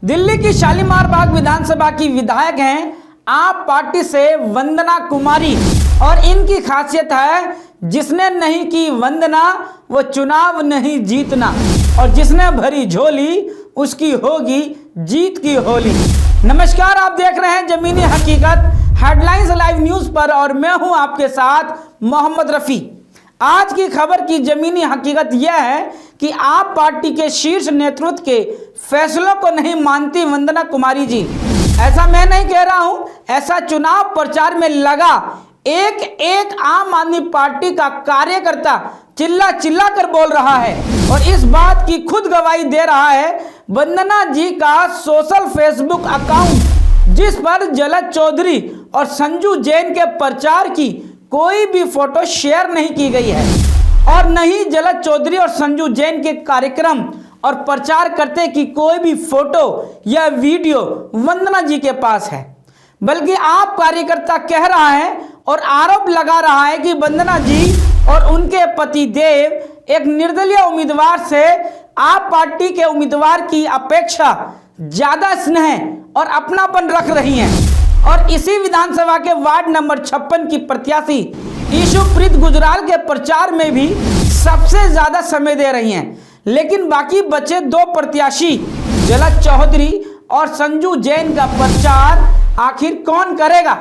दिल्ली की शालीमार बाग विधानसभा की विधायक हैं आप पार्टी से वंदना कुमारी और इनकी खासियत है जिसने नहीं की वंदना वो चुनाव नहीं जीतना और जिसने भरी झोली उसकी होगी जीत की होली। नमस्कार, आप देख रहे हैं जमीनी हकीकत हेडलाइंस लाइव न्यूज पर और मैं हूं आपके साथ मोहम्मद रफी। आज की खबर की जमीनी हकीकत यह है कि आप पार्टी के शीर्ष नेतृत्व के फैसलों को नहीं मानती वंदना कुमारी जी। ऐसा मैं नहीं कह रहा हूं, ऐसा चुनाव प्रचार में लगा एक एक आम आदमी पार्टी का कार्यकर्ता चिल्ला चिल्ला कर बोल रहा है और इस बात की खुद गवाही दे रहा है वंदना जी का सोशल फेसबुक अकाउंट जिस पर जलज चौधरी और संजू जैन के प्रचार की कोई भी फोटो शेयर नहीं की गई है और न ही जलज चौधरी और संजू जैन के कार्यक्रम और प्रचार करते की कोई भी फोटो या वीडियो वंदना जी के पास है, बल्कि आप कार्यकर्ता कह रहा है और आरोप लगा रहा है कि वंदना जी और उनके पति देव एक निर्दलीय उम्मीदवार से आप पार्टी के उम्मीदवार की अपेक्षा ज्यादा स्नेह और अपनापन रख रही हैं और इसी विधानसभा के वार्ड नंबर 56 की प्रत्याशी ईशुप्रीत गुजराल के प्रचार में भी सबसे ज्यादा समय दे रही हैं। लेकिन बाकी बचे दो प्रत्याशी जलज चौधरी और संजू जैन का प्रचार आखिर कौन करेगा,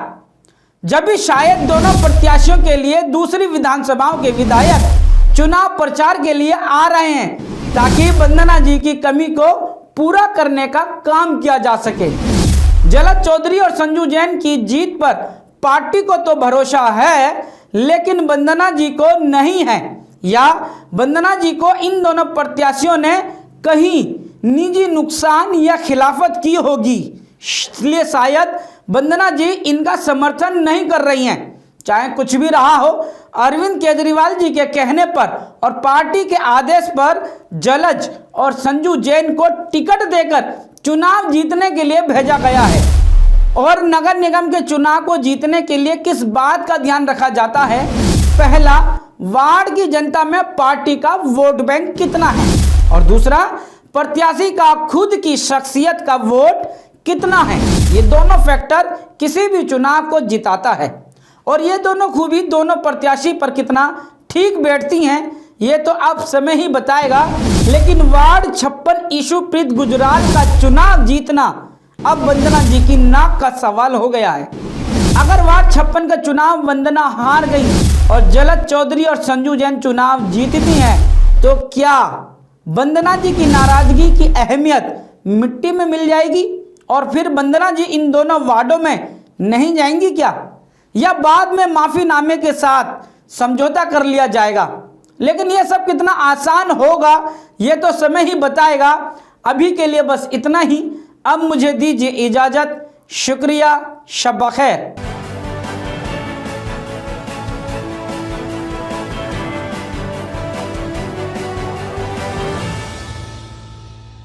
जब भी शायद दोनों प्रत्याशियों के लिए दूसरी विधानसभाओं के विधायक चुनाव प्रचार के लिए आ रहे हैं ताकि वंदना जी की कमी को पूरा करने का काम किया जा सके। जलज चौधरी और संजू जैन की जीत पर पार्टी को तो भरोसा है लेकिन वंदना जी को नहीं है, या वंदना जी को इन दोनों प्रत्याशियों ने कहीं निजी नुकसान या खिलाफत की होगी, इसलिए शायद वंदना जी इनका समर्थन नहीं कर रही हैं। चाहे कुछ भी रहा हो, अरविंद केजरीवाल जी के कहने पर और पार्टी के आदेश पर जलज और संजू जैन को टिकट देकर चुनाव जीतने के लिए भेजा गया है और नगर निगम के चुनाव को जीतने के लिए किस बात का ध्यान रखा जाता है। पहला, वार्ड की जनता में पार्टी का वोट बैंक कितना है और दूसरा, प्रत्याशी का खुद की शख्सियत का वोट कितना है। ये दोनों फैक्टर किसी भी चुनाव को जिताता है और ये दोनों खूबी दोनों प्रत्याशी पर कितना ठीक बैठती हैं ये तो अब समय ही बताएगा। लेकिन वार्ड 56 ईशुप्रीत गुजराल का चुनाव जीतना अब वंदना जी की नाक का सवाल हो गया है। अगर वार्ड 56 का चुनाव वंदना हार गई और जलज चौधरी और संजू जैन चुनाव जीतती हैं तो क्या वंदना जी की नाराजगी की अहमियत मिट्टी में मिल जाएगी और फिर वंदना जी इन दोनों वार्डों में नहीं जाएंगी क्या, या बाद में माफीनामे के साथ समझौता कर लिया जाएगा। लेकिन यह सब कितना आसान होगा ये तो समय ही बताएगा। अभी के लिए बस इतना ही, अब मुझे दीजिए इजाजत। शुक्रिया, शब बखैर।